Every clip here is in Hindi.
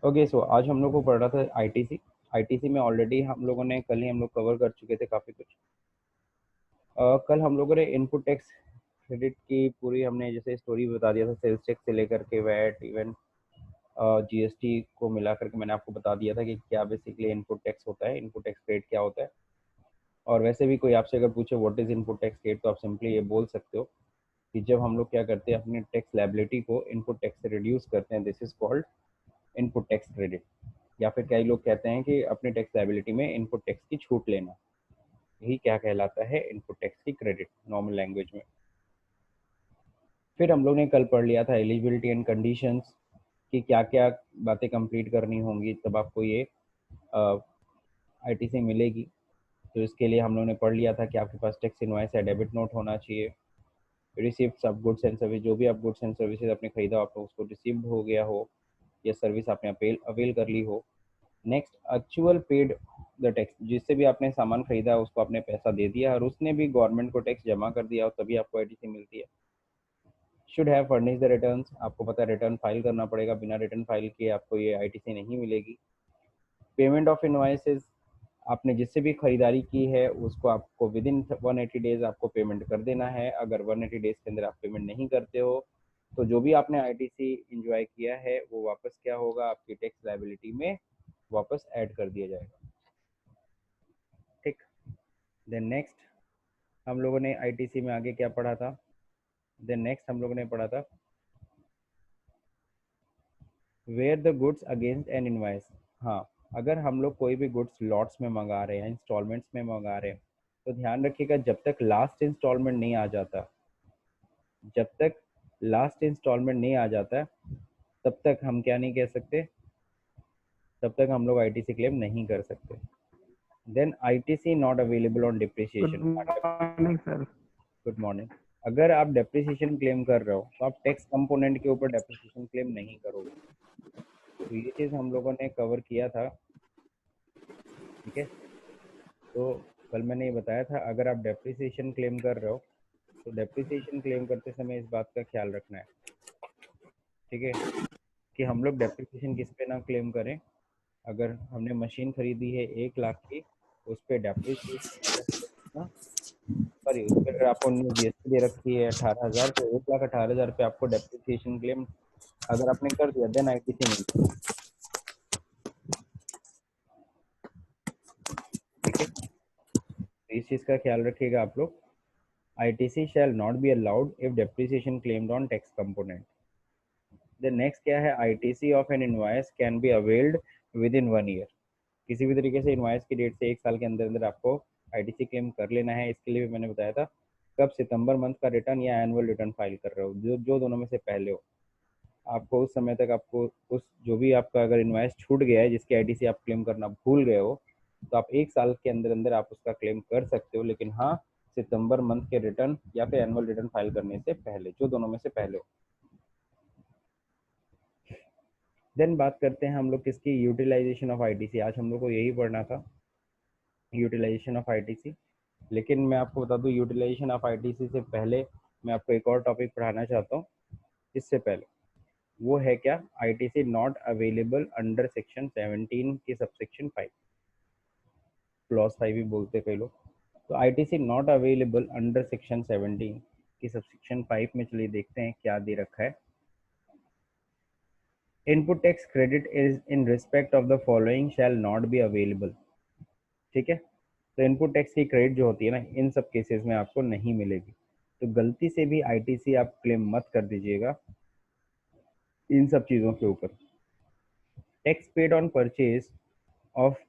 ओके, सो आज हम लोग को पढ़ रहा था आईटीसी। आईटीसी में ऑलरेडी हम लोगों ने कल ही हम लोग कवर कर चुके थे काफ़ी कुछ। कल हम लोगों ने इनपुट टैक्स क्रेडिट की पूरी हमने जैसे स्टोरी बता दिया था, सेल्स टैक्स से लेकर के वैट इवन जीएसटी को मिला करके मैंने आपको बता दिया था कि क्या बेसिकली इनपुट टैक्स होता है, इनपुट टैक्स क्रेडिट क्या होता है। और वैसे भी कोई आपसे अगर पूछे what is input tax credit, तो आप सिंपली ये बोल सकते हो कि जब हम लोग क्या करते हैं अपनी टैक्स लायबिलिटी को इनपुट टैक्स से रिड्यूस करते हैं, this is called input tax credit. या फिर कई लोग कहते हैं कि अपनी टैक्स लायबिलिटी में इनपुट टैक्स की छूट लेना, यही क्या कहलाता है इनपुट टैक्स की क्रेडिट नॉर्मल लैंग्वेज में। फिर हम लोग ने कल पढ़ लिया था एलिजिबिलिटी एंड कंडीशंस कि क्या क्या बातें कंप्लीट करनी होंगी तब आपको ये आईटीसी मिलेगी। तो इसके लिए हम लोग ने पढ़ लिया था कि आपके पास टैक्स इनवॉइस या डेबिट नोट होना चाहिए, receipt of goods and service, जो भी आप गुड्स एंड सर्विसेज आपने खरीदा आपको उसको रिसीव्ड हो गया हो या सर्विस आपने अवेल कर ली हो। Next, actual paid the tax, जिससे भी आपने सामान खरीदा उसको आपने पैसा दे दिया और उसने भी गवर्नमेंट को टैक्स जमा कर दिया और तभी आपको आईटीसी मिलती है। Should have furnish the returns, आपको पता है रिटर्न फाइल करना पड़ेगा, बिना रिटर्न फाइल किए आपको ये आईटीसी नहीं मिलेगी। पेमेंट ऑफ इनवॉइसेस, आपने जिससे भी खरीदारी की है उसको आपको विद इन 180 डेज आपको पेमेंट कर देना है। अगर 180 डेज के अंदर आप पेमेंट नहीं करते हो तो जो भी आपने आईटीसी इंजॉय किया है वो वापस क्या होगा, आपकी टैक्स लायबिलिटी में वापस ऐड कर दिया जाएगा। ठीक। देन नेक्स्ट हम लोगों ने आईटीसी में आगे क्या पढ़ा था, देन नेक्स्ट हम लोगों ने पढ़ा था where the goods against an invoice. हाँ, अगर हम लोग कोई भी गुड्स लॉट्स में मंगा रहे हैं, इंस्टॉलमेंट्स में मंगा रहे हैं, तो ध्यान रखिएगा जब तक लास्ट इंस्टॉलमेंट नहीं आ जाता, जब तक लास्ट इंस्टॉलमेंट नहीं आ जाता तब तक हम क्या नहीं कह सकते, तब तक हम लोग आईटीसी क्लेम नहीं कर सकते। Then ITC not available on good depreciation. Morning sir. Good morning. अगर आप डेप्रिसिएशन क्लेम कर रहे हो तो आप टैक्स कंपोनेंट के ऊपर डेप्रिसिएशन क्लेम नहीं करोगे। तो ये चीज़ हम लोगों ने कवर किया था। ठीक है, तो कल मैंने ये बताया था अगर आप डेप्रिसिएशन क्लेम कर रहे हो तो डेप्रिसिएशन क्लेम करते समय इस बात का ख्याल रखना है, ठीक है, कि हम लोग डेप्रिसिएशन किस पे ना क्लेम करें। अगर हमने मशीन खरीदी है 1 लाख की, उस पर डेप्रिसिएशन अगर ना, सॉरी, उस पर अगर आपको जीएसटी दे रखी है 18,000, तो 1,18,000 पे आपको डेप्रिसिएशन क्लेम अगर आपने कर दिया देन आईटीसी मिलता है। ठीक है, तो इस चीज़ का ख्याल रखिएगा आप लोग। ITC shall not be allowed if depreciation claimed on tax component. The next क्या है, ITC of N invoice can be availed with in 1 year. किसी भी तरीके से इनवॉइस की डेट से 1 साल के अंदर अंदर आपको आईटीसी क्लेम कर लेना है। इसके लिए भी मैंने बताया था, कब सितंबर मंथ का रिटर्न या एनुअल रिटर्न फाइल कर रहे हो, जो दोनों में से पहले हो, आपको उस समय तक आपको उस जो भी आपका अगर इनवॉइस छूट गया है जिसकी आईटीसी आप क्लेम करना भूल गए हो, तो आप 1 साल के अंदर अंदर आप उसका क्लेम कर सकते हो, लेकिन हाँ, सितंबर मंथ के रिटर्न या फिर एनुअल रिटर्न फाइल करने से पहले, जो दोनों में से पहले हो। देन बात करते हैं हम लोग किसकी, यूटिलाइजेशन ऑफ आईटीसी। आज हम लोग को यही पढ़ना था, यूटिलाइजेशन ऑफ आईटीसी। लेकिन मैं आपको बता दूं यूटिलाइजेशन ऑफ आईटीसी से पहले मैं आपको एक और टॉपिक पढ़ाना चाहता हूँ। इससे पहले वो है क्या, ITC not available under section 17 की सबसेक्शन 5, क्लॉज 5 भी बोलते कई लोग। तो ITC not available under section 17 की सबसेक्शन 5 में चलिए देखते हैं क्या दे रखा है। Input tax credit is in respect of the following shall not be available. ठीक है, तो इनपुट टैक्स की क्रेडिट जो होती है ना, इन सब केसेस में आपको नहीं मिलेगी। तो गलती से भी आईटीसी आप क्लेम मत कर दीजिएगा इन सब चीज़ों के ऊपर। Tax paid on purchase of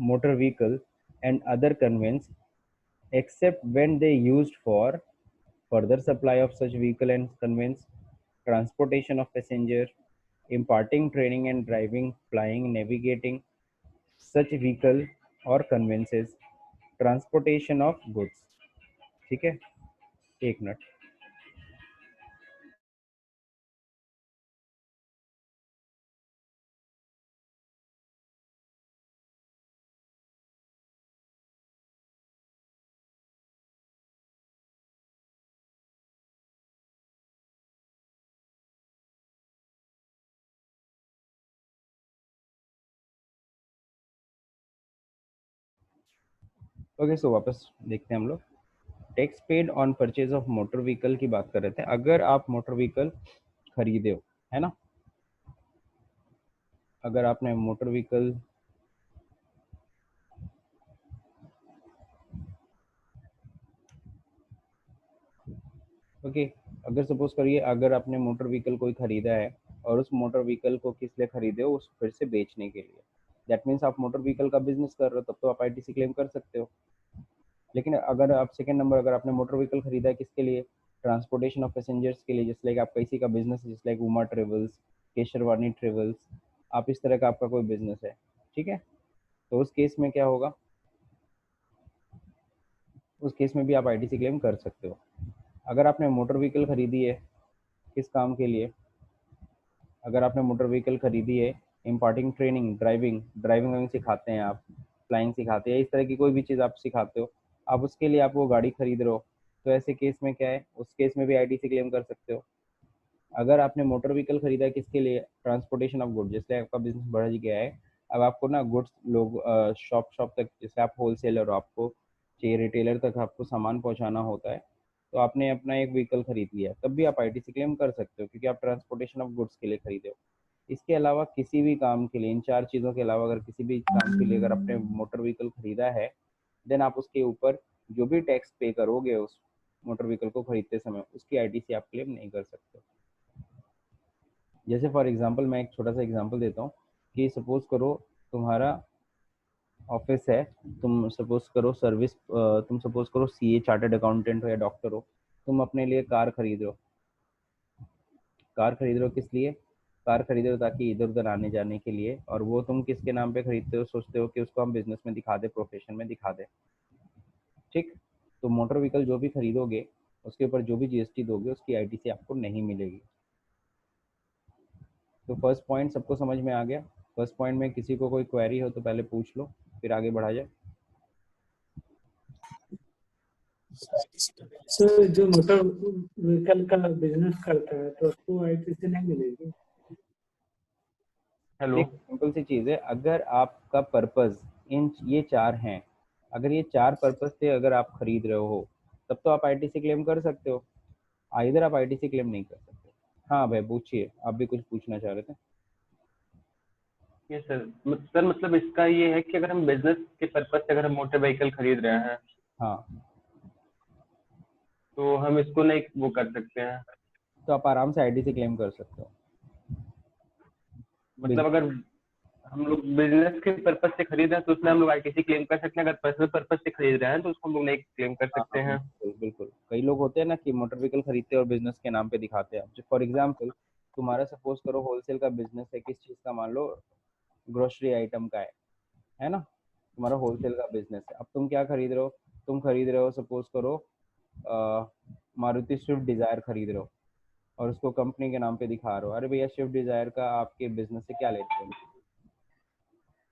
motor vehicle and other conveyance except when they used for further supply of such vehicle and conveyance, transportation of passenger, imparting training and driving, flying, navigating such vehicle or conveyances, transportation of goods। ठीक है, 1 मिनट। ओके, सो वापस देखते हैं हम लोग। Tax paid on purchase of motor vehicle की बात कर रहे थे। अगर आप मोटर व्हीकल खरीदे हो, है ना, अगर आपने मोटर व्हीकल ओके, अगर सपोज करिए अगर आपने मोटर व्हीकल कोई खरीदा है और उस मोटर व्हीकल को किस लिए खरीदे हो, उस फिर से बेचने के लिए, दैट मीन्स आप मोटर व्हीकल का बिजनेस कर रहे हो, तब तो आप आईटीसी क्लेम कर सकते हो। लेकिन अगर आप सेकंड नंबर, अगर आपने मोटर व्हीकल खरीदा है किसके लिए, ट्रांसपोर्टेशन ऑफ पैसेंजर्स के लिए, जैसे लाइक आपका इसी का बिजनेस है, जैसे like Uma travels, Kesharwani travels, आप इस तरह का आपका कोई बिजनेस है, ठीक है, तो उस केस में क्या होगा, उस केस में भी आप आईटीसी क्लेम कर सकते हो। अगर आपने मोटर व्हीकल खरीदी है किस काम के लिए, अगर आपने मोटर व्हीकल खरीदी है इम्पार्टिंग ट्रेनिंग, ड्राइविंग ड्राइविंग वाइविंग सिखाते हैं आप, फ्लाइंग सिखाते हैं, इस तरह की कोई भी चीज़ आप सिखाते हो, आप उसके लिए आप वो गाड़ी खरीद रहे हो, तो ऐसे केस में क्या है, उस केस में भी आईटीसी क्लेम कर सकते हो। अगर आपने मोटर व्हीकल खरीदा है किसके लिए, ट्रांसपोर्टेशन ऑफ गुड्स, जैसे आपका बिजनेस बढ़ गया है, अब आपको ना गुड्स लोग शॉप शॉप तक, जैसे आप होलसेलर हो, आपको चाहिए रिटेलर तक आपको सामान पहुंचाना होता है, तो आपने अपना एक व्हीकल खरीद लिया, तब भी आप आईटीसी क्लेम कर सकते हो, क्योंकि आप ट्रांसपोर्टेशन ऑफ गुड्स के लिए खरीदे हो। इसके अलावा किसी भी काम के लिए, इन चार चीज़ों के अलावा अगर किसी भी काम के लिए अगर आपने मोटर व्हीकल खरीदा है, देन आप उसके ऊपर जो भी टैक्स पे करोगे उस मोटर व्हीकल को खरीदते समय, उसकी आईटीसी आप क्लेम नहीं कर सकते। जैसे फॉर एग्जांपल मैं एक छोटा सा एग्जांपल देता हूँ कि सपोज करो तुम्हारा ऑफिस है, तुम सपोज करो सर्विस, तुम सपोज करो सीए, चार्टर्ड अकाउंटेंट हो या डॉक्टर हो, तुम अपने लिए कार खरीद रहे हो, कार खरीद रहे हो किस लिए, कार खरीद रहे हो ताकि इधर उधर आने जाने के लिए, और वो तुम किसके नाम पे खरीदते हो, सोचते हो कि उसको हम बिजनेस में दिखा दे, प्रोफेशन में दिखा दे, ठीक, तो मोटर व्हीकल जो भी खरीदोगे उसके ऊपर जो भी जीएसटी दोगे उसकी आईटीसी आपको नहीं मिलेगी। तो फर्स्ट पॉइंट सबको समझ में आ गया। फर्स्ट पॉइंट में किसी को कोई क्वेरी हो तो पहले पूछ लो, फिर आगे बढ़ा जाए। तो जो मोटर व्हीकल का बिजनेस करता है तो उसको आईटीसी नहीं मिलेगी? देख, सिंपल सी चीज़ है, अगर आपका पर्पस इन ये चार हैं, अगर ये चार पर्पस से अगर आप खरीद रहे हो, तब तो आप आईटीसी क्लेम कर सकते हो, इधर आप आईटीसी क्लेम नहीं कर सकते। हाँ भाई पूछिए, आप भी कुछ पूछना चाह रहे थे। ये सर मतलब इसका ये है कि अगर हम बिजनेस के पर्पज से अगर हम मोटर व्हीकल खरीद रहे हैं हाँ, तो हम इसको नहीं वो कर सकते हैं। तो आप आराम से आईटीसी क्लेम कर सकते हो। मतलब अगर हम लोग बिजनेस के पर्पज से खरीद रहे हैं तो उसमें हम लोग आईटीसी क्लेम कर सकते हैं, अगर पर्सनल पर्पज से खरीद रहे हैं तो उसको हम लोग नहीं क्लेम कर हाँ सकते हाँ, हैं। बिल्कुल बिल्कुल, कई लोग होते हैं ना कि मोटर व्हीकल खरीदते हैं और बिजनेस के नाम पे दिखाते हैं। जो फॉर एग्जांपल तुम्हारा सपोज करो होलसेल का बिजनेस है, किस चीज़ का, मान लो ग्रोसरी आइटम का है ना, तुम्हारा होलसेल का बिजनेस है, अब तुम क्या खरीद रहे हो, तुम खरीद रहे हो सपोज करो मारुति स्विफ्ट डिजायर खरीद रहे हो, और उसको कंपनी के नाम पे दिखा रहे हो, अरे भैया स्विफ्ट डिजायर का आपके बिजनेस से क्या लेते हैं,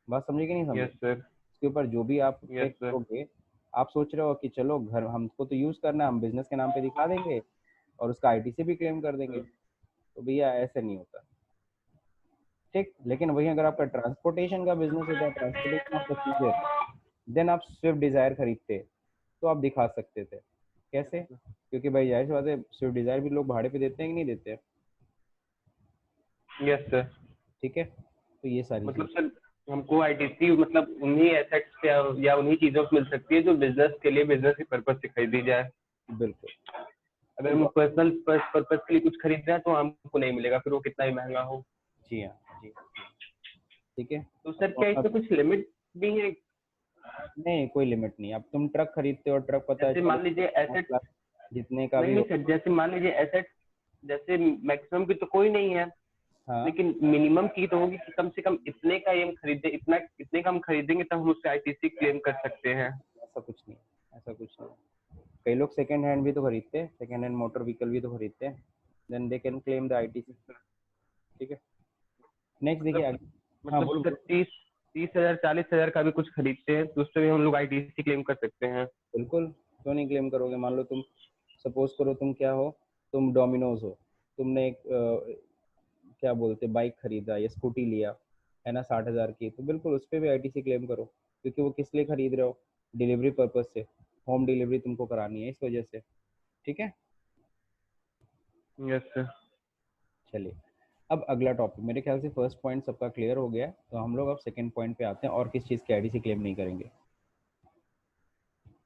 बात समझे कि नहीं समझे। Yes sir. उसके ऊपर जो भी आप यस टैक्स सर। दोगे, आप सोच रहे हो कि चलो घर हमको तो यूज करना है, हम बिजनेस के नाम पे दिखा देंगे और उसका आईटीसी भी क्लेम कर देंगे, तो भैया ऐसे नहीं होता, ठीक। लेकिन वही अगर आपका ट्रांसपोर्टेशन का बिजनेस होता है, ट्रांसपोर्टेशन ऑफ पैसेंजर, देन आप स्विफ्ट डिजायर खरीदते तो आप दिखा सकते थे। कैसे, क्योंकि भाई जाहिर सी बात है स्विफ्ट डिजायर भी लोग भाड़े पे देते हैं कि नहीं देते हैं, यस सर। ठीक है, तो ये सारी मतलब चीज। सर हमको आईटीसी मतलब उन्हीं एसेट्स या उन्हीं चीजों को मिल सकती है जो बिजनेस के लिए बिजनेस के पर्पज से खरीदी जाए। बिल्कुल, अगर हम तो पर्सनल पर्पज के लिए कुछ खरीद रहे हैं तो हमको नहीं मिलेगा, फिर वो कितना ही महंगा हो। जी हाँ जी, ठीक है। तो सर तो क्या अपना इसमें कुछ लिमिट भी है? नहीं, कोई लिमिट नहीं, अब तुम ट्रक खरीदते हो, ट्रक पता है जैसे मान 40 लीजिए 50 एसेट, लाख जितने का नहीं भी नहीं हो। सर, जैसे मान लीजिए एसेट जैसे मैक्सिमम की तो कोई नहीं है, हाँ, लेकिन मिनिमम की तो होगी कि कम से कम इतने का ये हम खरीदे, इतना इतने का हम खरीदेंगे तब हम उससे आईटीसी क्लेम कर सकते हैं। ऐसा कुछ नहीं, ऐसा कुछ नहीं, कई लोग सेकंड हैंड भी तो खरीदते हैं, सेकंड हैंड मोटर व्हीकल भी तो खरीदते हैं, then they can claim the ITC, ठीक है। नेक्स्ट देखिए मतलब आगे। हाँ मतलब बोलो सर बोलो। 30,000 40,000 का भी कुछ खरीदते हैं तो उससे भी हम लोग आईटीसी क्लेम कर सकते हैं। बिल्कुल, क्यों नहीं क्लेम करोगे, मान लो तुम सपोज करो तुम क्या हो, तुम डोमिनोज हो, तुमने एक क्या बोलते बाइक खरीदा या स्कूटी लिया, है ना, 60,000 की, तो बिल्कुल उस पर भी आईटीसी क्लेम करो, क्योंकि वो किस लिए खरीद रहे हो, डिलीवरी पर्पज से, होम डिलीवरी तुमको करानी है इस वजह से, ठीक है। Yes sir. चलिए अब अगला टॉपिक, मेरे ख्याल से फर्स्ट पॉइंट सबका क्लियर हो गया, तो हम लोग अब सेकंड पॉइंट पे आते हैं, और किस चीज़ की आईटीसी क्लेम नहीं करेंगे।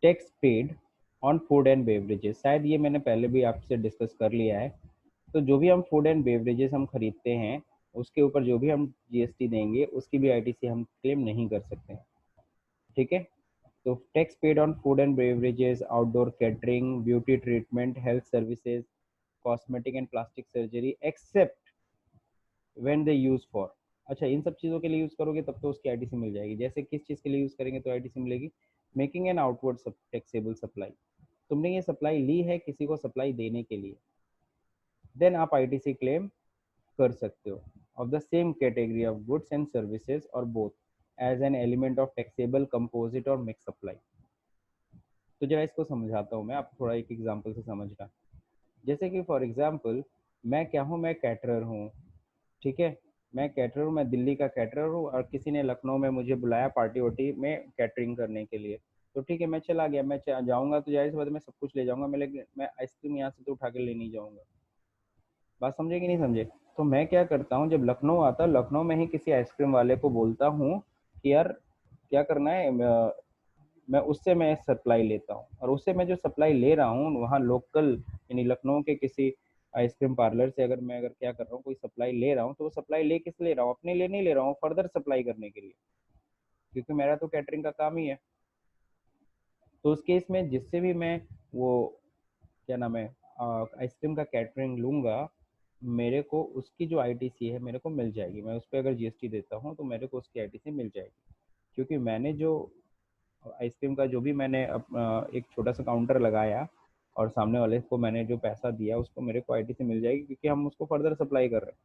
Tax paid on food and beverages, शायद ये मैंने पहले भी आपसे डिस्कस कर लिया है। तो जो भी हम फूड एंड बेवरेजेस हम खरीदते हैं उसके ऊपर जो भी हम जीएसटी देंगे उसकी भी आईटीसी हम क्लेम नहीं कर सकते हैं, ठीक है। तो tax paid on food and beverages, outdoor catering, beauty treatment, health services, cosmetic and plastic surgery except when they use for, अच्छा इन सब चीज़ों के लिए यूज़ करोगे तब तो उसकी आईटीसी मिल जाएगी। जैसे किस चीज़ के लिए यूज़ करेंगे तो आईटीसी मिलेगी, making an outward taxable supply, तुमने ये सप्लाई ली है किसी को सप्लाई देने के लिए, देन आप आईटीसी क्लेम कर सकते हो of the same category of goods and services or both as an element of taxable composite or mix supply. तो जरा इसको समझाता हूँ मैं, आप थोड़ा एक एग्जांपल से समझना। जैसे कि फॉर एग्जांपल मैं क्या हूँ, मैं कैटरर हूँ, ठीक है। मैं कैटरर हूँ, मैं दिल्ली का कैटरर हूँ, और किसी ने लखनऊ में मुझे बुलाया पार्टी वार्टी में कैटरिंग करने के लिए, तो ठीक है मैं चला गया, मैं जाऊँगा तो जाहिर सी बात है मैं सब कुछ ले जाऊँगा, मैं आइसक्रीम यहाँ से तो उठा के ले नहीं जाऊँगा, बात समझे कि नहीं समझे। तो मैं क्या करता हूँ, जब लखनऊ आता, लखनऊ में ही किसी आइसक्रीम वाले को बोलता हूँ कि यार क्या करना है, मैं उससे मैं सप्लाई लेता हूँ, और उससे मैं जो सप्लाई ले रहा हूँ वहाँ लोकल यानी लखनऊ के किसी आइसक्रीम पार्लर से अगर क्या कर रहा हूँ कोई सप्लाई ले रहा हूँ, तो वो सप्लाई ले किस ले रहा हूँ, अपने लिए नहीं ले रहा हूँ, फर्दर सप्लाई करने के लिए, क्योंकि मेरा तो कैटरिंग का काम ही है। तो उस केस में जिससे भी मैं वो क्या नाम है आइसक्रीम का कैटरिंग लूँगा, मेरे को उसकी जो आईटीसी है मेरे को मिल जाएगी, मैं उस पर अगर जीएसटी देता हूँ तो मेरे को उसकी आईटीसी मिल जाएगी, क्योंकि मैंने जो आइसक्रीम का जो भी मैंने एक छोटा सा काउंटर लगाया और सामने वाले को मैंने जो पैसा दिया उसको मेरे को आईटीसी मिल जाएगी, क्योंकि हम उसको फर्दर सप्लाई कर रहे हैं।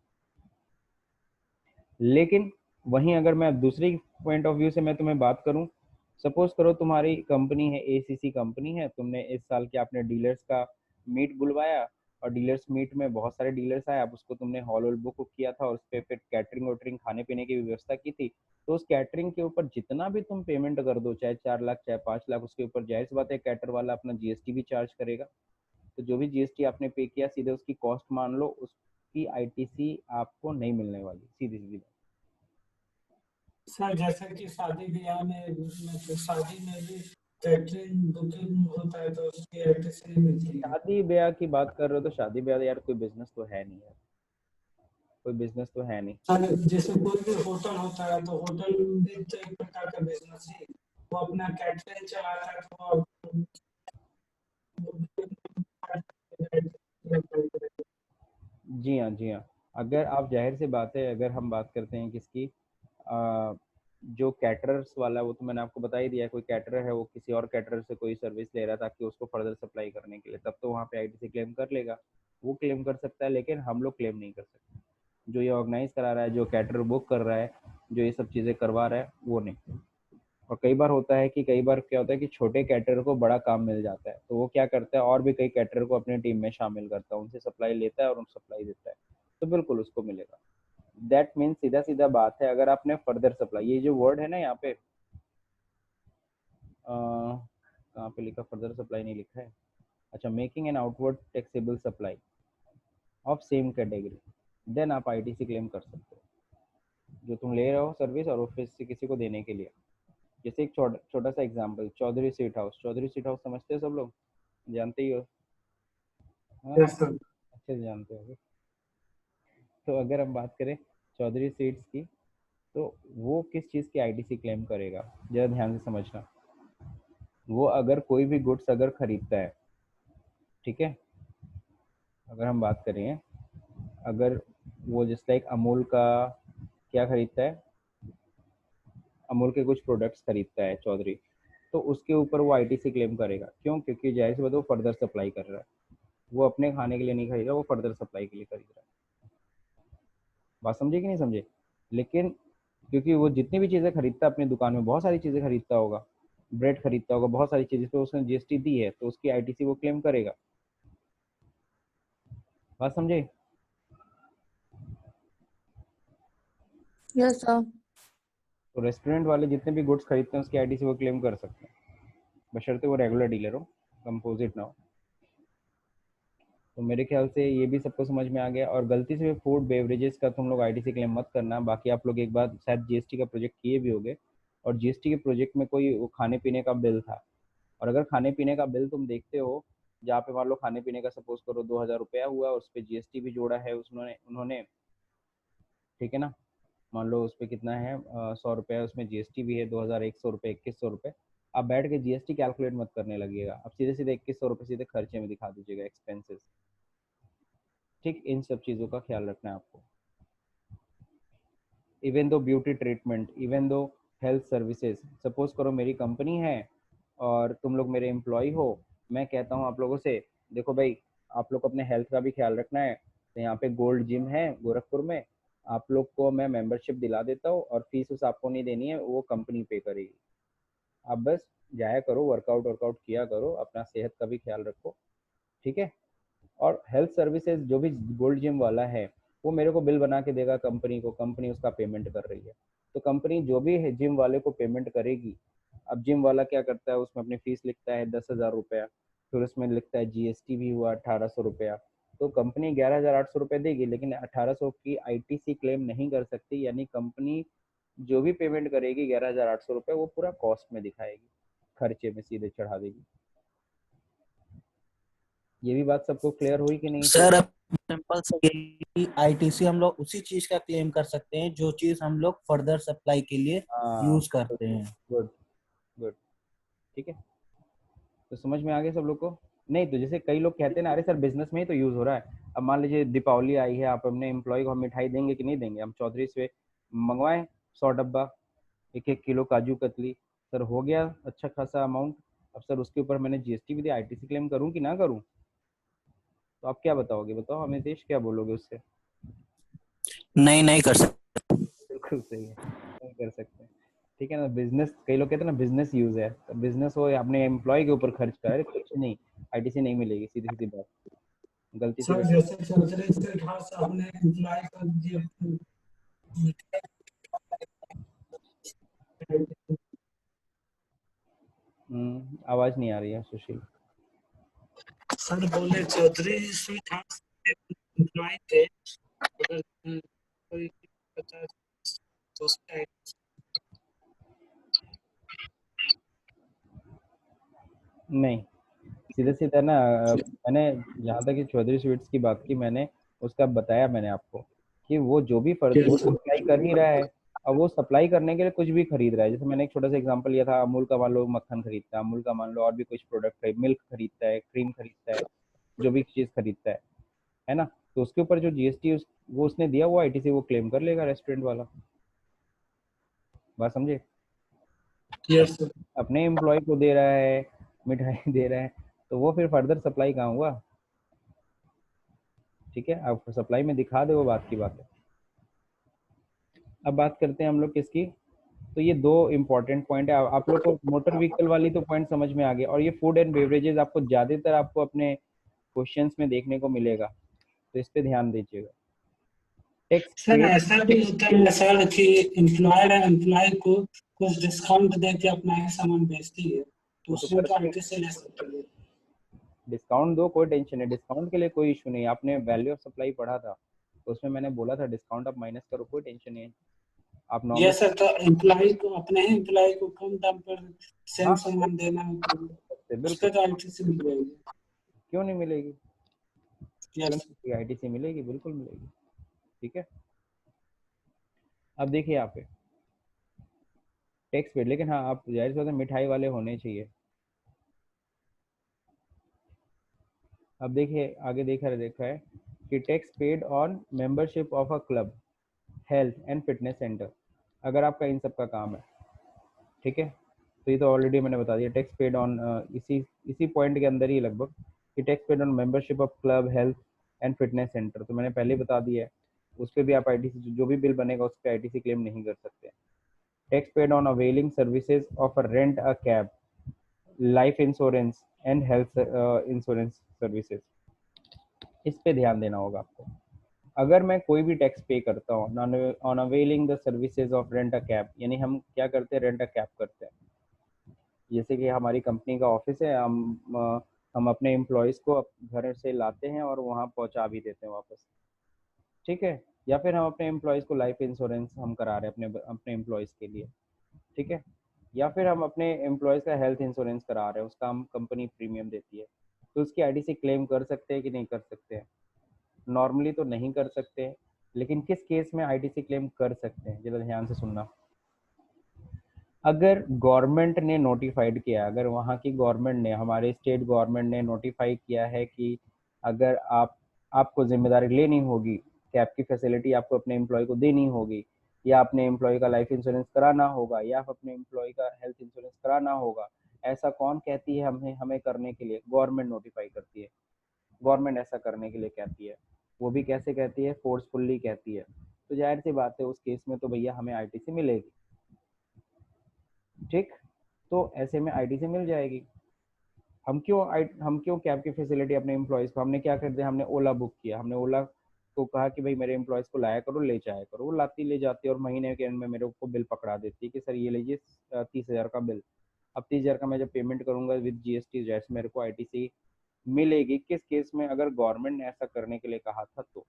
लेकिन वहीं अगर मैं दूसरी पॉइंट ऑफ व्यू से मैं तुम्हें बात करूं, सपोज करो तुम्हारी कंपनी है एसीसी कंपनी है, तुमने इस साल के आपने डीलर्स का मीट बुलवाया, और डीलर्स मीट में बहुत सारे डीलर्स आए, अब उसको तुमने हॉल वॉल बुक किया था और उस पर फिर कैटरिंग वोटरिंग खाने पीने की व्यवस्था की थी, तो उस कैटरिंग के ऊपर जितना भी तुम पेमेंट कर दो, चाहे 4 लाख चाहे 5 लाख, उसके ऊपर जाहिर सी बात है कैटर वाला अपना जीएसटी भी चार्ज करेगा। तो जो भी जीएसटी आपने पे किया सीधे उसकी कॉस्ट मान लो, उसकी आईटीसी आपको नहीं मिलने वाली, सीधी सीधी बात। सर जैसे कि शादी ब्याह में, मतलब शादी में भी कैटरिंग बुकिंग होता है तो उसकी आईटीसी नहीं मिलती है। शादी ब्याह की बात कर रहे हो तो शादी ब्याह यार कोई बिजनेस तो है नहीं यार, कोई बिजनेस तो है नहीं। सर जैसे कोई भी होटल होता है तो होटल भी तो एक प्रकार का बिजनेस ही, वो अपना कैटरिंग चलाता है तो जी हाँ जी हाँ, अगर आप जाहिर सी बात है अगर हम बात करते हैं किसकी जो कैटरर्स वाला, वो तो मैंने आपको बता ही दिया, कोई कैटरर है वो किसी और कैटरर से कोई सर्विस ले रहा है ताकि उसको फर्दर सप्लाई करने के लिए, तब तो वहाँ पे आईटीसी क्लेम कर लेगा, वो क्लेम कर सकता है, लेकिन हम लोग क्लेम नहीं कर सकते। जो ये ऑर्गेनाइज करा रहा है, जो कैटरर बुक कर रहा है, जो ये सब चीज़ें करवा रहा है, वो नहीं। और कई बार होता है कि कई बार क्या होता है कि छोटे कैटरर को बड़ा काम मिल जाता है, तो वो क्या करता है और भी कई कैटरर को अपनी टीम में शामिल करता है, उनसे सप्लाई लेता है और उन सप्लाई देता है, तो बिल्कुल उसको मिलेगा। दैट मीन्स सीधा सीधा बात है, अगर आपने फर्दर सप्लाई, ये जो वर्ड है ना यहाँ पे कहाँ पे लिखा, फर्दर सप्लाई नहीं लिखा है, अच्छा, making an outward taxable supply of same category, then आप आईटीसी क्लेम कर सकते हो, जो तुम ले रहे हो सर्विस और ऑफिस से किसी को देने के लिए। जैसे एक छोटा सा example, Chaudhary sweet house, Chaudhary sweet house समझते हो सब लोग, जानते ही हो, हाँ यस सर। अच्छे से जानते हो। तो अगर हम बात करें चौधरी स्वीट्स की, तो वो किस चीज़ की आईटीसी क्लेम करेगा, जरा ध्यान से समझना। वो अगर कोई भी गुड्स अगर खरीदता है, ठीक है, अगर हम बात करें, अगर वो जस्ट लाइक अमूल का क्या खरीदता है, अमूल के कुछ प्रोडक्ट्स खरीदता है चौधरी, तो उसके ऊपर वो आईटीसी क्लेम करेगा, क्यों, क्योंकि जाहिर सी बात है वो फर्दर सप्लाई कर रहा है, वो अपने खाने के लिए नहीं खरीद रहा, वो फर्दर सप्लाई के लिए खरीद रहा है। बात समझे कि नहीं समझे। लेकिन क्योंकि वो जितनी भी चीज़ें खरीदता है अपनी दुकान में, बहुत सारी चीज़ें खरीदता होगा, ब्रेड खरीदता होगा, बहुत सारी चीज़ें, तो उसने जीएसटी दी है तो उसकी आईटीसी वो क्लेम करेगा। बात समझे। Yes sir. तो रेस्टोरेंट वाले जितने भी गुड्स खरीदते हैं उसकी आईटीसी वो क्लेम कर सकते हैं। बशर्ते वो रेगुलर डीलर हो, कंपोजिट ना हो। तो मेरे ख्याल से ये भी सबको समझ में आ गया। और गलती से फूड बेवरेजेस का तुम लोग आईटीसी क्लेम मत करना। बाकी आप लोग एक बार शायद जीएसटी का प्रोजेक्ट किए भी होगे, और जीएसटी के प्रोजेक्ट में कोई वो खाने पीने का बिल था, और अगर खाने पीने का बिल तुम देखते हो जहाँ पे मान लो खाने पीने का सपोज करो 2000 रुपया हुआ, उस पर जीएसटी भी जोड़ा है उसने उन्होंने, ठीक है ना। मान लो उस पर कितना है 100 रुपया, उसमें जीएसटी भी है 2100 रुपये, 2100 रुपये। आप बैठ के जीएसटी कैलकुलेट मत करने लगिएगा, आप सीधे सीधे 2100 रुपये सीधे खर्चे में दिखा दीजिएगा, एक्सपेंसेस। ठीक, इन सब चीज़ों का ख्याल रखना है आपको। Even though beauty treatment, even though health services, suppose करो मेरी कंपनी है और तुम लोग मेरे एम्प्लॉय हो, मैं कहता हूँ आप लोगों से देखो भाई आप लोग को अपने हेल्थ का भी ख्याल रखना है, तो यहाँ पे गोल्ड जिम है गोरखपुर में, आप लोग को मैं मेंबरशिप दिला देता हूँ और फीस उस आपको नहीं देनी है, वो कंपनी पे करेगी। आप बस जाया करो, वर्कआउट वर्कआउट किया करो, अपना सेहत का भी ख्याल रखो, ठीक है। और हेल्थ सर्विसेज जो भी गोल्ड जिम वाला है वो मेरे को बिल बना के देगा कंपनी को, कंपनी उसका पेमेंट कर रही है। तो कंपनी जो भी है जिम वाले को पेमेंट करेगी। अब जिम वाला क्या करता है, उसमें अपनी फीस लिखता है 10,000 रुपया, फिर उसमें लिखता है जीएसटी भी हुआ 1800 रुपया, तो कंपनी 11,800 रुपये देगी, लेकिन 1800 की आईटीसी क्लेम नहीं कर सकती। यानी कंपनी जो भी पेमेंट करेगी 11,800 रुपये वो पूरा कॉस्ट में दिखाएगी, खर्चे में सीधे चढ़ा देगी। ये भी बात सबको क्लियर हुई कि नहीं? सर अब सिंपल से आईटीसी हम लोग उसी चीज का क्लेम कर सकते हैं जो चीज हम लोग फर्दर सप्लाई के लिए यूज करते हैं। गुड गुड, ठीक है। तो समझ में आ गया सब लोग को? नहीं तो जैसे कई लोग कहते हैं ना, अरे सर बिजनेस में ही तो यूज हो रहा है। अब मान लीजिए दीपावली आई है, आप अपने एम्प्लॉय को हम मिठाई देंगे कि नहीं देंगे? हम चौधरी से मंगवाएं 100 डब्बा, 1-1 किलो काजू कतली, सर हो गया अच्छा खासा अमाउंट। अब सर उसके ऊपर मैंने जीएसटी भी दिया, आईटीसी क्लेम करूँ कि ना करूँ? तो आप क्या बताओगे? बताओ हमें देश, क्या बोलोगे उससे? नहीं कर सकते। बिल्कुल सही है, नहीं कर सकते, ठीक है ना। बिजनेस, कई लोग कहते हैं ना बिजनेस यूज है, तो बिजनेस हो या अपने एम्प्लॉय के ऊपर खर्च करे, कुछ नहीं, आईटीसी नहीं मिलेगी, सीधी सीधी बात। गलती से सर जैसे चौधरी से खास आपने एम्प्लॉय का ये आवाज नहीं आ रही है सुशील। सर बोले चौधरी से खास एम्प्लॉय थे, अगर कोई पता तो उसका नहीं, सीधे सीधा ना, मैंने जहाँ तक कि चौधरी स्वीट्स की बात की, मैंने उसका बताया मैंने आपको कि वो जो भी वो सप्लाई कर ही रहा है, और वो सप्लाई करने के लिए कुछ भी खरीद रहा है। जैसे मैंने एक छोटा सा एग्जांपल लिया था, अमूल का मान लो मक्खन खरीदता है, अमूल का मान लो और भी कुछ प्रोडक्ट है, मिल्क खरीदता है, क्रीम खरीदता है, जो भी चीज़ खरीदता है ना, तो उसके ऊपर जो जीएसटी वो उसने दिया, वो आईटीसी वो क्लेम कर लेगा, रेस्टोरेंट वाला। बात समझे? यस अपने एम्प्लॉय को दे रहा है, मिठाई दे रहा है, तो वो फिर फर्दर सप्लाई कहाँ हुआ? ठीक है, आप सप्लाई में दिखा दे, वो बात की बात है। अब बात करते हैं हम लोग किसकी, तो ये दो इंपॉर्टेंट पॉइंट है। आप लोग को मोटर व्हीकल वाली तो पॉइंट समझ में आ गया, और ये फूड एंड बेवरेजेस आपको ज्यादातर आपको अपने क्वेश्चंस में देखने को मिलेगा, तो इस पे ध्यान दीजिएगा। टैक्स सर पेड, ऐसा भी होता है सर कि एम्प्लॉयर एम्प्लॉय को कुछ डिस्काउंट दे के अपना ही सामान बेचती है, तो वो तो उसमें तो करती है, आईटीसी ले सकते हैं। डिस्काउंट दो, कोई टेंशन है, डिस्काउंट के लिए कोई इशू नहीं। आपने वैल्यू ऑफ सप्लाई पढ़ा था, तो उसमें मैंने बोला था डिस्काउंट आप माइनस करो, कोई टेंशन नहीं है। आप ये नॉर्मल, सर तो एम्प्लॉय को अपने ही एम्प्लॉय को कम दाम पर सेम हाँ सामान देना है तो उस बिल्कुल, पर तो आईटीसी मिल जाएगी। क्यों नहीं मिलेगी? क्यों यस नहीं मिलेगी? आईटीसी मिलेगी, बिल्कुल मिलेगी, ठीक है। अब देखिए यहाँ पे टैक्स पेड, लेकिन हाँ आप जाहिर सी बात है मिठाई वाले होने चाहिए। अब देखिए आगे देखा है कि tax paid on membership of a club, health and fitness centre, अगर आपका इन सब का काम है, ठीक है, तो ये तो ऑलरेडी मैंने बता दिया। टैक्स पेड ऑन इसी इसी पॉइंट के अंदर ही लगभग, कि tax paid on membership of club, health and fitness centre, तो मैंने पहले ही बता दिया है। उस पर भी आप आईटीसी जो भी बिल बनेगा उस पर आईटीसी क्लेम नहीं कर सकते। Tax paid on availing services of a rent a cab, life insurance and health insurance services, इस पे ध्यान देना होगा आपको। अगर मैं कोई भी टैक्स पे करता हूँ on availing the services of rent a cab, यानी हम क्या करते हैं, रेंट अ कैब करते हैं, जैसे कि हमारी कंपनी का ऑफिस है, हम अपने एम्प्लॉयज़ को घर से लाते हैं और वहाँ पहुँचा भी देते हैं वापस, ठीक है। या फिर हम अपने एम्प्लॉयज़ को लाइफ इंश्योरेंस हम करा रहे हैं अपने अपने एम्प्लॉयज़ के लिए, ठीक है। या फिर हम अपने एम्प्लॉयज़ का हेल्थ इंश्योरेंस करा रहे हैं, उसका हम कंपनी प्रीमियम देती है, तो उसकी आईटीसी क्लेम कर सकते हैं कि नहीं कर सकते हैं? नॉर्मली तो नहीं कर सकते हैं, लेकिन किस केस में आईटीसी क्लेम कर सकते हैं, जरा ध्यान से सुनना। अगर गवर्नमेंट ने नोटिफाइड किया, अगर वहाँ की गवर्नमेंट ने, हमारे स्टेट गवर्नमेंट ने नोटिफाई किया है कि अगर आपको जिम्मेदारी लेनी होगी कि आपकी फैसिलिटी आपको अपने एम्प्लॉय को देनी होगी, या अपने एम्प्लॉय का लाइफ इंश्योरेंस कराना होगा, या अपने एम्प्लॉय का हेल्थ इंश्योरेंस कराना होगा, ऐसा कौन कहती है हमें करने के लिए? गवर्नमेंट नोटिफाई करती है, गवर्नमेंट ऐसा करने के लिए कहती है। वो भी कैसे कहती है? फोर्सफुल्ली कहती है। तो जाहिर सी बात है उस केस में तो भैया हमें आईटीसी मिलेगी, ठीक। तो ऐसे में आईटीसी मिल जाएगी। हम क्यों कैब की फैसिलिटी अपने एम्प्लॉयज़ को, हमने क्या कर दिया, हमने ओला बुक किया, हमने ओला को कहा कि भाई मेरे एम्प्लॉयज़ को लाया करो, ले जाया करो, वो लाती ले जाती है और महीने के एंड में मेरे को बिल पकड़ा देती है कि सर ये लीजिए 30,000 का बिल। अब 30,000 का मैं जब पेमेंट करूंगा विद जीएसटी, जैसे मेरे को आईटीसी मिलेगी। किस केस में? अगर गवर्नमेंट ने ऐसा करने के लिए कहा था तो।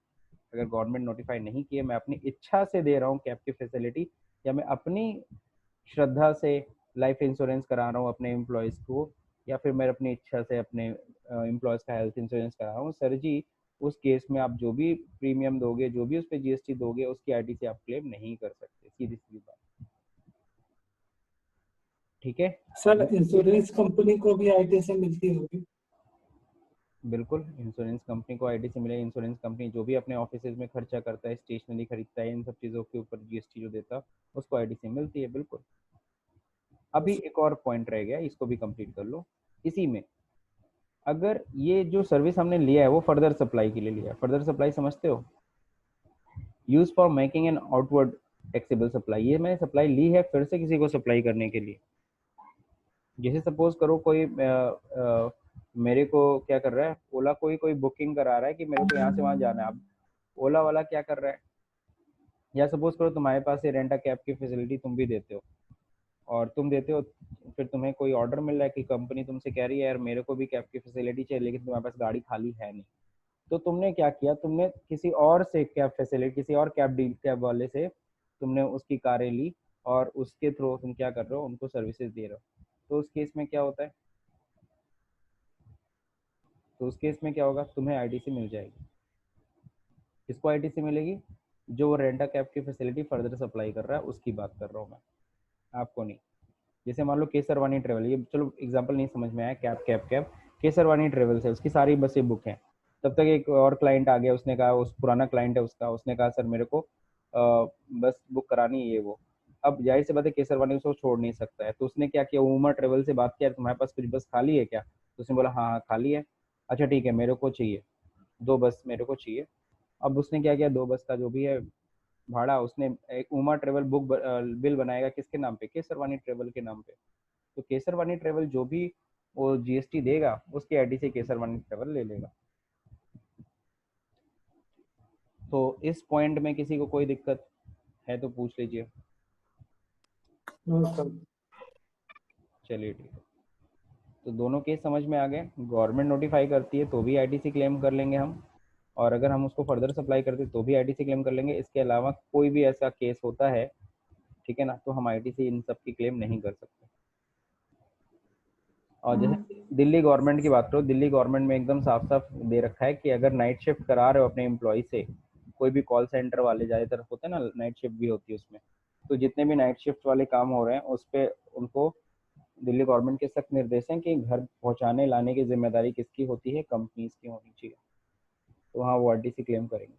अगर गवर्नमेंट नोटिफाई नहीं किए, मैं अपनी इच्छा से दे रहा हूँ कैब की फैसिलिटी, या मैं अपनी श्रद्धा से लाइफ इंश्योरेंस करा रहा हूँ अपने एम्प्लॉयज़ को, या फिर मैं अपनी इच्छा से अपने एम्प्लॉयज़ का हेल्थ इंश्योरेंस करा रहा हूँ, सर जी उस केस में आप जो भी प्रीमियम दोगे, जो भी उस पर जीएसटी दोगे, उसकी आईटीसी आप क्लेम नहीं कर सकते, सीधी सीधी बात, ठीक है। सर इंश्योरेंस कंपनी को भी आईटीसी मिलती होगी? बिल्कुल, इंश्योरेंस कंपनी को आईटीसी मिलेगी। इंश्योरेंस कंपनी जो भी अपने ऑफिसेज में खर्चा करता है, स्टेशनरी खरीदता है, इन सब चीज़ों के ऊपर जीएसटी जो देता है, उसको आईटीसी मिलती है, बिल्कुल। अभी एक और पॉइंट रह गया, इसको भी कंप्लीट कर लो। इसी में अगर ये जो सर्विस हमने लिया है वो फर्दर सप्लाई के लिए लिया है, फर्दर सप्लाई समझते हो? Use for making an outward taxable supply, ये मैंने सप्लाई ली है फिर से किसी को सप्लाई करने के लिए। जैसे सपोज करो कोई मेरे को क्या कर रहा है, ओला कोई बुकिंग करा रहा है कि मेरे को यहाँ से वहाँ जाना है। अब ओला वाला क्या कर रहा है, या सपोज करो तुम्हारे पास ये रेंटा कैब की फैसिलिटी तुम भी देते हो, और तुम देते हो, फिर तुम्हें कोई ऑर्डर मिल रहा है कि कंपनी तुमसे कह रही है यार मेरे को भी कैब की फैसिलिटी चाहिए, लेकिन तुम्हारे पास गाड़ी खाली है नहीं। तो तुमने क्या किया, तुमने किसी और से कैब फैसिलिटी, किसी और कैब वाले से तुमने उसकी कारें ली, और उसके थ्रू तुम क्या कर रहे हो, उनको सर्विसेज दे रहे हो। तो उस केस में क्या होता है, तो उस केस में क्या होगा, तुम्हें आईटीसी मिल जाएगी। किसको आईटीसी मिलेगी? जो रेंटा कैब की फैसिलिटी फर्दर सप्लाई कर रहा है उसकी बात कर रहा हूँ मैं, आपको नहीं। जैसे मान लो केसरवानी ट्रेवल, ये चलो एग्जांपल नहीं समझ में आया, कैब केसरवानी ट्रेवल्स है, उसकी सारी बसें बुक हैं। तब तक एक और क्लाइंट आ गया, उसने कहा, उस पुराना क्लाइंट है उसका, उसने कहा सर मेरे को बस बुक करानी है ये वो। अब जाहिर सी बात है केसरवानी उसको छोड़ नहीं सकता है, तो उसने क्या किया, उमा ट्रेवल से बात किया, तुम्हारे पास कुछ बस खाली है क्या? तो उसने बोला हाँ हाँ खाली है। अच्छा ठीक है, मेरे को चाहिए 2 बस मेरे को चाहिए। अब उसने क्या किया, 2 बस का जो भी है भाड़ा, उसने एक उमा ट्रेवल बुक बिल बनाएगा किसके नाम पे? केसरवानी ट्रेवल के नाम पे। तो केसरवानी ट्रेवल जो भी वो जीएसटी देगा उसकी आईटीसी केसरवानी ट्रेवल ले लेगा। तो इस पॉइंट में किसी को कोई दिक्कत है तो पूछ लीजिए। चलिए ठीक है, तो दोनों केस समझ में आ गए। गवर्नमेंट नोटिफाई करती है तो भी आईटीसी क्लेम कर लेंगे हम, और अगर हम उसको फर्दर सप्लाई करते तो भी आईटीसी क्लेम कर लेंगे। इसके अलावा कोई भी ऐसा केस होता है, ठीक है ना, तो हम आईटीसी इन सब की क्लेम नहीं कर सकते। और जैसे दिल्ली गवर्नमेंट की बात करो, दिल्ली गवर्नमेंट में एकदम साफ साफ दे रखा है कि अगर नाइट शिफ्ट करा रहे हो अपने एम्प्लॉय से, कोई भी कॉल सेंटर वाले ज़्यादातर होते हैं ना, नाइट शिफ्ट भी होती है उसमें, तो जितने भी नाइट शिफ्ट वाले काम हो रहे हैं उस पर उनको दिल्ली गवर्नमेंट के सख्त निर्देश हैं कि घर पहुंचाने लाने की जिम्मेदारी किसकी होती है? कंपनीज की होनी चाहिए। तो हाँ वो आरटीसी क्लेम करेंगे।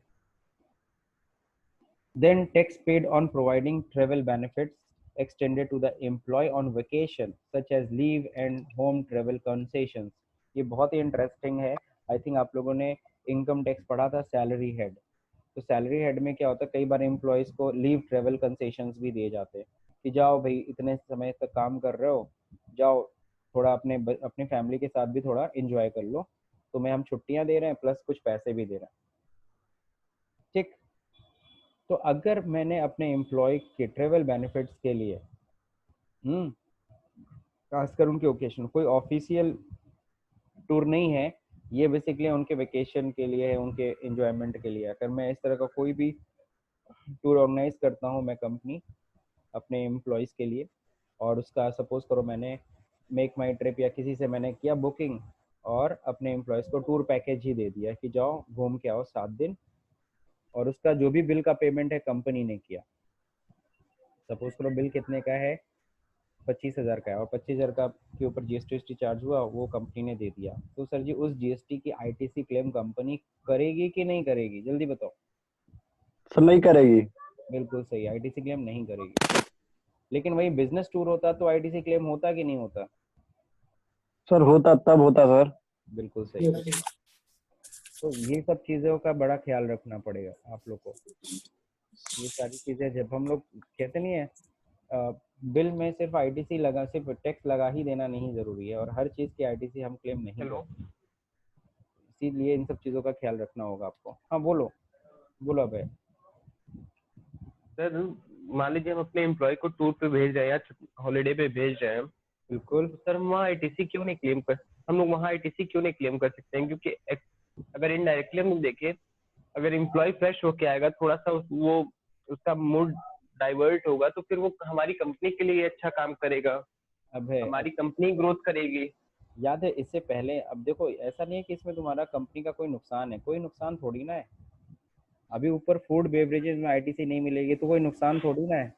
Then tax paid on providing travel benefits extended to the employee on vacation such as leave and home travel concessions। ये बहुत ही इंटरेस्टिंग है। आई थिंक आप लोगों ने इनकम टैक्स पढ़ा था, सैलरी हेड। तो सैलरी हेड में क्या होता है, कई बार एम्प्लॉयज़ को लीव ट्रेवल कंसेशंस भी दिए जाते हैं कि जाओ भाई इतने समय तक काम कर रहे हो, जाओ थोड़ा अपने फैमिली के साथ भी थोड़ा इंजॉय कर लो, तुम्हें हम छुट्टियां दे रहे हैं प्लस कुछ पैसे भी दे रहे हैं, ठीक। तो अगर मैंने अपने एम्प्लॉय के ट्रेवल बेनिफिट्स के लिए खासकर उनके ओकेशन, कोई ऑफिशियल टूर नहीं है ये, बेसिकली उनके वेकेशन के लिए है, उनके एंजॉयमेंट के लिए। अगर मैं इस तरह का कोई भी टूर ऑर्गेनाइज करता हूँ मैं कंपनी अपने एम्प्लॉयज़ के लिए, और उसका सपोज करो मैंने मेक माई ट्रिप या किसी से मैंने किया बुकिंग और अपने एम्प्लॉयज़ को टूर पैकेज ही दे दिया कि जाओ घूम के आओ 7 दिन, और उसका जो भी बिल का पेमेंट है कंपनी ने किया। सपोज करो बिल कितने का है, 25,000 का है, और 25,000 का के ऊपर जीएसटी चार्ज हुआ, वो कंपनी ने दे दिया। तो सर जी उस जीएसटी की आईटीसी क्लेम कंपनी करेगी कि नहीं करेगी, जल्दी बताओ। सर नहीं करेगी। बिल्कुल सही, आईटीसी क्लेम नहीं करेगी। लेकिन वही बिजनेस टूर होता तो आईटीसी क्लेम होता कि नहीं होता? सर होता, तब होता सर। बिल्कुल सही। तो ये सब चीज़ों का बड़ा ख्याल रखना पड़ेगा आप लोग को। ये सारी चीज़ें जब हम लोग कहते नहीं है बिल में सिर्फ आईटीसी लगा, सिर्फ टैक्स लगा ही देना नहीं ज़रूरी है, और हर चीज़ की आईटीसी हम क्लेम नहीं हेलो करते, इसीलिए इन सब चीज़ों का ख्याल रखना होगा आपको। हाँ बोलो बोलो अभय। सर, मान लीजिए हम अपने एम्प्लॉय को टूर पे भेज रहे हैं या हॉलीडे पे भेज रहे हैं, बिल्कुल तो सर हम वहाँ आईटीसी क्यों नहीं क्लेम कर, हम लोग वहाँ आईटीसी क्यों नहीं क्लेम कर सकते हैं? क्योंकि अगर इनडायरेक्टली हम लोग देखें, अगर एम्प्लॉय फ्रेश होके आएगा, थोड़ा सा वो उसका मूड डाइवर्ट होगा, तो फिर वो हमारी कंपनी के लिए अच्छा काम करेगा, अभय हमारी कंपनी ग्रोथ करेगी। याद है इससे पहले, अब देखो ऐसा नहीं है कि इसमें तुम्हारा कंपनी का कोई नुकसान है, कोई नुकसान थोड़ी ना है। अभी ऊपर फूड बेवरेजेस में आईटीसी नहीं मिलेगी तो कोई नुकसान थोड़ी ना है।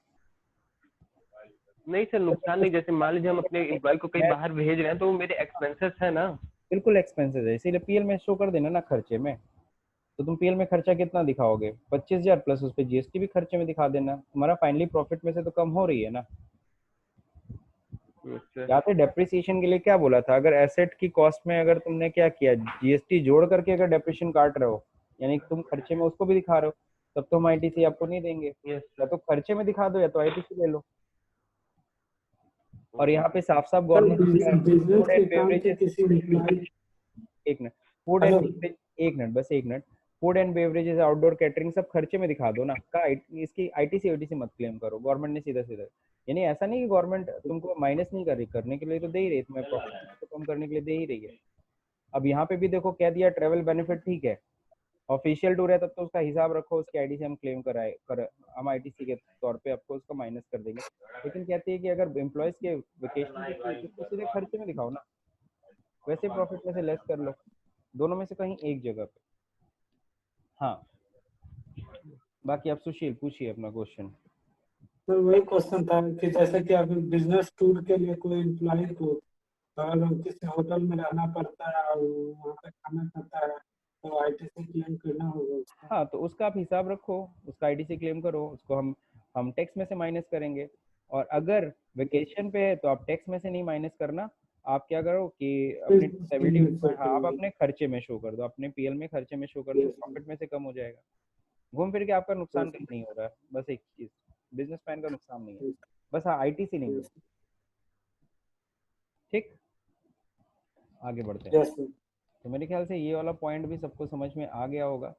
नहीं सर, नुकसान नहीं, जैसे मान लीजिए हम अपने एम्प्लॉय को कहीं बाहर भेज रहे हैं, तो वो मेरे एक्सपेंसेस है ना। बिल्कुल एक्सपेंसेस है, इसीलिए पीएल में शो कर देना ना खर्चे में। तो तुम पीएल में खर्चा कितना दिखाओगे, 25,000 प्लस उस पर जीएसटी भी खर्चे में दिखा देना, तुम्हारा फाइनली प्रॉफिट में से तो कम हो रही है ना। अच्छा। या फिर डेप्रिसिएशन के लिए क्या बोला था, अगर एसेट की कॉस्ट में अगर तुमने क्या किया जीएसटी जोड़ करके अगर डेप्रिसिएशन काट रहे हो, यानी कि तुम खर्चे में उसको भी दिखा रहे हो, तब तो हम आईटीसी आपको नहीं देंगे। यस या सर। तो खर्चे में दिखा दो या तो आईटीसी ले लो। और यहाँ पे साफ साफ सर गवर्नमेंट बिजनेस फूड के एंड काम से बेवरेजेस, किसी एम्प्लॉय, एक मिनट, फूड हेलो एंड एक मिनट बस एक minute, food and beverages outdoor catering सब खर्चे में दिखा दो ना का, इसकी आईटीसी वाईटीसी मत क्लेम करो, गवर्नमेंट ने सीधा सीधा। यानी ऐसा नहीं कि गवर्नमेंट तुमको माइनस नहीं कर रही, करने के लिए तो दे ही रही, तुम्हें प्रॉफिट को कम करने के लिए दे ही रही है। अब यहाँ पे भी देखो कह दिया ट्रेवल बेनिफिट ठीक है, ऑफिशियल टूर है तब तो उसका हिसाब रखो, उसकी आईटीसी हम क्लेम हम आईटीसी के तौर पे आपको उसका माइनस कर देंगे। लेकिन कहती है कि अगर एम्प्लॉयज के वेकेशन के तो सीधे खर्चे में दिखाओ ना, वैसे प्रॉफिट में से लेस कर लो, दोनों में से कहीं एक जगह पे। हाँ बाकी आप सुशील पूछिए अपना क्वेश्चन। सर वही क्वेश्चन था कि जैसे कि अभी बिजनेस टूर के लिए कोई एम्प्लॉय को अगर किसी होटल में रहना पड़ता है और वहाँ पे खाना खाता है तो आईटीसी क्लेम करना होगा उसका। हाँ तो उसका आप हिसाब रखो, उसका आईटीसी क्लेम करो, उसको हम टैक्स में से माइनस करेंगे। और अगर वेकेशन पे है तो आप टैक्स में से नहीं माइनस करना, आप क्या करो कि अपने बिजनेस के 70, लिए शो हाँ आप करेंगे। अपने खर्चे में शो कर दो, अपने पीएल में खर्चे में शो कर दो, प्रॉफिट में से कम हो जाएगा। घूम फिर के आपका नुकसान कहीं नहीं हो रहा है, बस एक चीज, बिजनेसमैन का नुकसान नहीं है, बस हाँ आईटीसी नहीं है। ठीक, आगे बढ़ते हैं। Yes sir. तो मेरे ख्याल से ये वाला पॉइंट भी सबको समझ में आ गया होगा।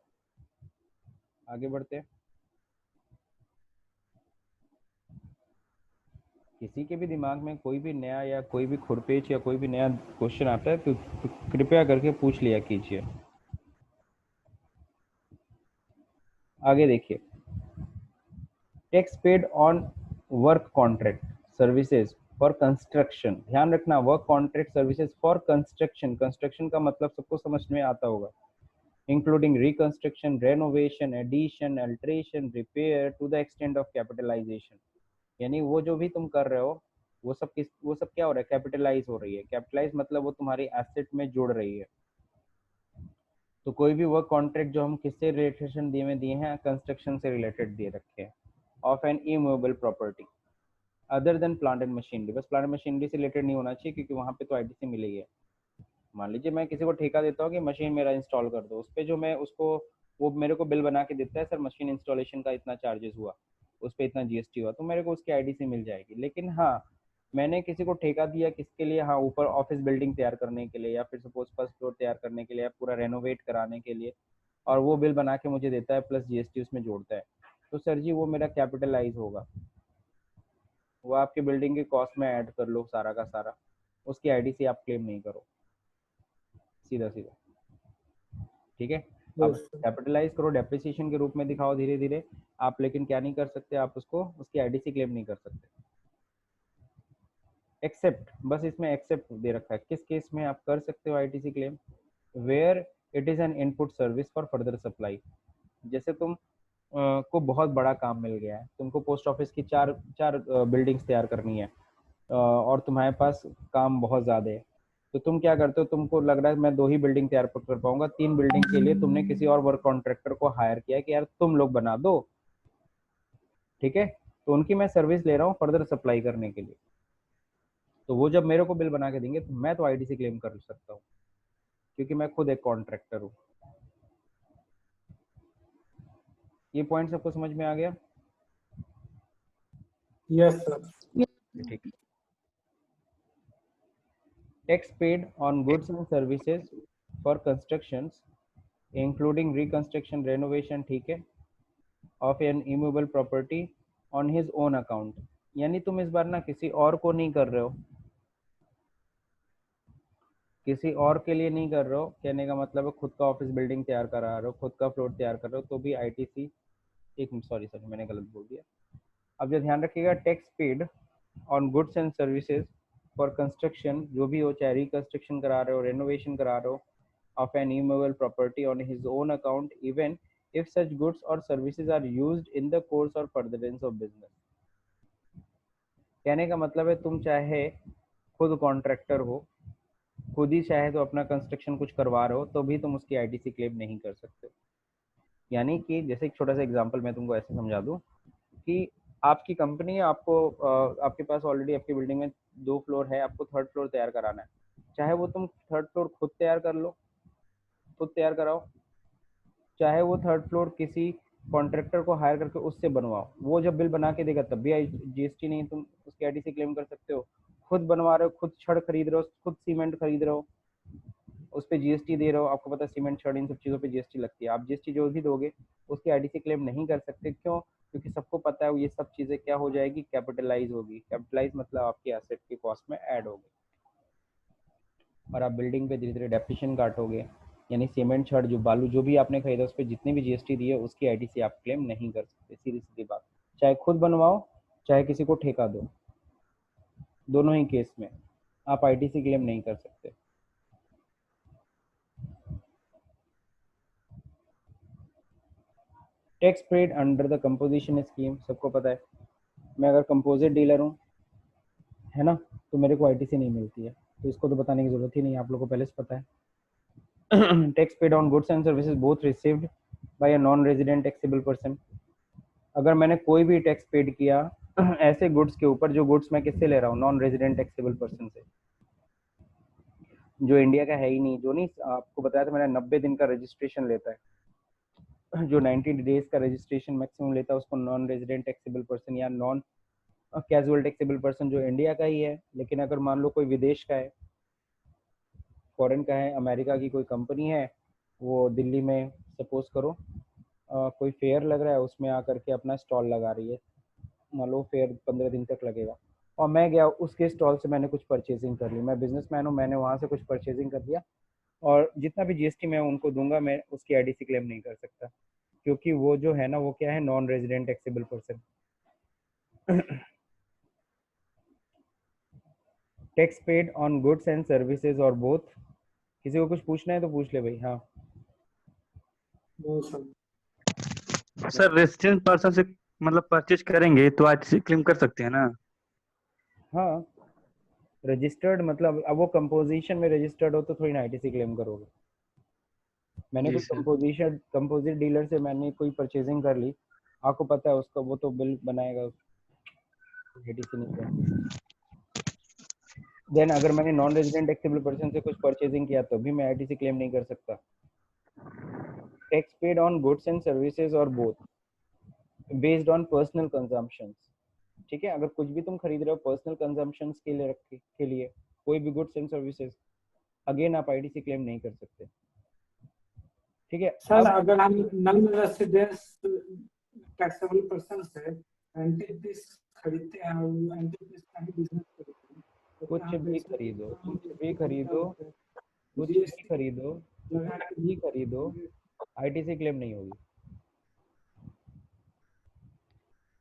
आगे बढ़ते हैं। किसी के भी दिमाग में कोई भी नया या कोई भी खुरपेच या कोई भी नया क्वेश्चन आता है तो कृपया करके पूछ लिया कीजिए। आगे देखिए, tax paid on work contract services for construction, ध्यान रखना work contract services for construction, construction का मतलब सबको समझ में आता होगा, including reconstruction, renovation, addition, alteration, repair to the extent of capitalisation. यानी वो जो भी तुम कर रहे हो वो सब क्या हो रहा है, कैपिटलाइज हो रही है। कैपिटलाइज मतलब वो तुम्हारी एसेट में जुड़ रही है। तो कोई भी वर्क कॉन्ट्रैक्ट जो हम किससे रिलेटेशन दिए हैं, कंस्ट्रक्शन से रिलेटेड दे रखे हैं, of an immovable property other than plant and machinery, बस प्लांट मशीनरी से रिलेटेड नहीं होना चाहिए क्योंकि वहाँ पे तो आईटीसी मिलेगी है। मान लीजिए मैं किसी को ठेका देता हूँ कि मशीन मेरा इंस्टॉल कर दो, उस पर जो मैं उसको, वो मेरे को बिल बना के देता है, सर मशीन इंस्टॉलेशन का इतना चार्जेस हुआ, उस पर इतना जीएसटी हुआ, तो मेरे को उसकी आईटीसी मिल जाएगी। लेकिन हाँ मैंने किसी को ठेका दिया किसके लिए, हाँ ऊपर ऑफिस बिल्डिंग तैयार करने के लिए या फिर सपोज फर्स्ट फ्लोर तैयार करने के लिए या पूरा रेनोवेट कराने के लिए, और वो बिल बना के मुझे देता है प्लस जीएसटी उसमें जोड़ता है, तो सर जी वो मेरा कैपिटलाइज होगा। वो आपकी बिल्डिंग के कॉस्ट में ऐड कर लो सारा का सारा, उसकी आईटीसी आप क्लेम नहीं करो, सीधा सीधा। ठीक है, अब कैपिटलाइज करो, डेप्रिसिएशन के रूप में दिखाओ धीरे धीरे आप, लेकिन क्या नहीं कर सकते आप उसको, उसकी आईटीसी क्लेम नहीं कर सकते। एक्सेप्ट, बस इसमें एक्सेप्ट दे रखा है, किस केस में आप कर सकते हो ITC claim, where it is an input service for further supply. जैसे तुम को बहुत बड़ा काम मिल गया है, तुमको पोस्ट ऑफिस की चार बिल्डिंग्स तैयार करनी है, और तुम्हारे पास काम बहुत ज़्यादा है, तो तुम क्या करते हो, तुमको लग रहा है मैं 2 ही बिल्डिंग तैयार कर पाऊंगा, 3 बिल्डिंग के लिए तुमने किसी और वर्क कॉन्ट्रैक्टर को हायर किया कि यार तुम लोग बना दो। ठीक है, तो उनकी मैं सर्विस ले रहा हूँ फर्दर सप्लाई करने के लिए, तो वो जब मेरे को बिल बना के देंगे तो मैं तो आईटीसी क्लेम कर सकता हूँ, क्योंकि मैं खुद एक कॉन्ट्रैक्टर हूँ। ये पॉइंट सबको समझ में आ गया? Yes sir. ठीक। Tax paid on goods and services for constructions including reconstruction renovation, ठीक है, of an immovable property on his own account. यानी तुम इस बार ना किसी और को नहीं कर रहे हो, किसी और के लिए नहीं कर रहे हो, कहने का मतलब है खुद का ऑफिस बिल्डिंग तैयार करा रहे हो, खुद का फ्लोर तैयार कर रहे हो, तो भी आईटीसी, एक सॉरी मैंने गलत बोल दिया। अब जो ध्यान रखिएगा, tax paid on goods and services for construction, जो भी हो, चाहे रिकंस्ट्रक्शन करा रहे हो, रेनोवेशन करा रहे हो, of an immovable property on his own account, even if such goods or services are used in the course or furtherance of business। कहने का मतलब है तुम चाहे खुद कॉन्ट्रैक्टर हो, खुद ही चाहे तो अपना कंस्ट्रक्शन कुछ करवा रहे हो, तो भी तुम उसकी आईटीसी क्लेम नहीं कर सकते। यानी कि जैसे एक छोटा सा एग्जांपल मैं तुमको ऐसे समझा दूं कि आपकी कंपनी है, आपको आपके पास ऑलरेडी आपकी बिल्डिंग में 2 फ्लोर है, आपको 3rd फ्लोर तैयार कराना है, चाहे वो तुम 3rd फ्लोर खुद तैयार कर लो, खुद तैयार कराओ, चाहे वो 3rd फ्लोर किसी कॉन्ट्रैक्टर को हायर करके उससे बनवाओ, वो जब बिल बना के देगा तब भी जीएसटी नहीं, तुम उसकी आईटीसी क्लेम कर सकते हो। खुद बनवा रहे हो, खुद छड़ खरीद रहे हो, खुद सीमेंट खरीद रहे हो, उस पर जीएसटी दे रहे हो, आपको पता है सीमेंट छड़ इन सब चीज़ों पे जीएसटी लगती है, आप जीएसटी जो भी दोगे उसकी आईटीसी क्लेम नहीं कर सकते। क्यों? क्योंकि सबको पता है ये सब चीज़ें क्या हो जाएगी, कैपिटलाइज होगी। कैपिटलाइज मतलब आपकी एसेट की कॉस्ट में ऐड होगी, और आप बिल्डिंग पे धीरे धीरे डेप्रिसिएशन काटोगे, यानी सीमेंट छड़ जो बालू जो भी आपने खरीदा उस पर जितनी भी जीएसटी दी है उसकी आईटीसी आप क्लेम नहीं कर सकते। सीधी सीधी बात, चाहे खुद बनवाओ चाहे किसी को ठेका दो, दोनों ही केस में आप आईटीसी क्लेम नहीं कर सकते। Tax paid under the composition scheme, सबको पता है, मैं अगर कंपोजिट डीलर हूँ, है ना, तो मेरे को आईटीसी नहीं मिलती है, तो इसको तो बताने की जरूरत ही नहीं, आप लोगों को पहले से पता है। Tax paid on goods and services both received by a non resident taxable person. अगर मैंने कोई भी टैक्स पेड किया ऐसे गुड्स के ऊपर, जो गुड्स मैं किससे ले रहा हूँ, नॉन रेजिडेंट टैक्सेबल पर्सन से, जो इंडिया का है ही नहीं, जो नहीं आपको बताया था मैंने 90 दिन का रजिस्ट्रेशन लेता है, जो 90 डेज का रजिस्ट्रेशन मैक्सिमम लेता है, उसको नॉन रेजिडेंट टैक्सेबल पर्सन या नॉन कैजुअल टैक्सेबल पर्सन, जो इंडिया का ही है लेकिन अगर मान लो कोई विदेश का है, फॉरेन का है, अमेरिका की कोई कंपनी है, वो दिल्ली में सपोज करो कोई फेयर लग रहा है, उसमें आकर के अपना स्टॉल लगा रही है, मान लो फेयर 15 दिन तक लगेगा, और मैं गया उसके स्टॉल से मैंने कुछ परचेजिंग कर ली, मैं बिजनेसमैन हूँ, मैंने वहाँ से कुछ परचेजिंग कर लिया, और जितना भी जीएसटी मैं उनको दूंगा मैं उसकी आईटीसी क्लेम नहीं कर सकता, क्योंकि वो जो है ना वो क्या है, non resident taxable person. Tax paid on goods and services or both, किसी को कुछ पूछना है तो पूछ ले भाई। हाँ सर, रेजिडेंट पर्सन से मतलब परचेज करेंगे तो आईटीसी क्लेम कर सकते हैं ना? हाँ, रजिस्टर्ड मतलब अब वो कंपोजिशन में रजिस्टर्ड हो तो थोड़ी ना आईटीसी क्लेम करोगे। मैंने जी कोई सर। कंपोजिट डीलर से मैंने कोई परचेजिंग कर ली, आपको पता है उसका वो तो बिल बनाएगा, आईटीसी नहीं क्लेम। देन अगर मैंने नॉन रेजिडेंट टैक्सेबल पर्सन से कुछ परचेजिंग किया तो भी मैं आईटीसी क्लेम नहीं कर सकता। Tax paid on goods and services or both based on personal consumptions, ठीक है, अगर कुछ भी तुम खरीद रहे हो पर्सनल कंजम्पशंस के लिए कोई भी गुड्स एंड सर्विसेज, अगेन आप आईटीसी क्लेम नहीं कर सकते। ठीक है, सर अगर हम नॉन रेजिडेंस टैक्सेबल पर्सन से एंटिटीज खरीदते हैं और एंटीपीस का ही बिजनेस करते हैं तो कुछ क्या भी वैसे खरीदो, हम कुछ भी खरीदो, कुछ भी जीएसटी खरीदो, लगा कुछ के भी खरीदो, आईटीसी क्लेम नहीं होगी।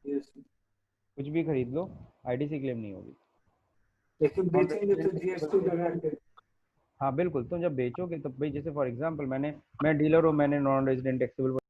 जीएसटी, कुछ भी खरीद लो, आईटीसी क्लेम नहीं होगी। लेकिन बेचेंगे तो जीएसटी लगा के। हाँ बिल्कुल, तुम जब बेचोगे तो भाई जैसे फॉर एग्जांपल मैं डीलर हूँ, मैंने नॉन रेजिडेंट टैक्सेबल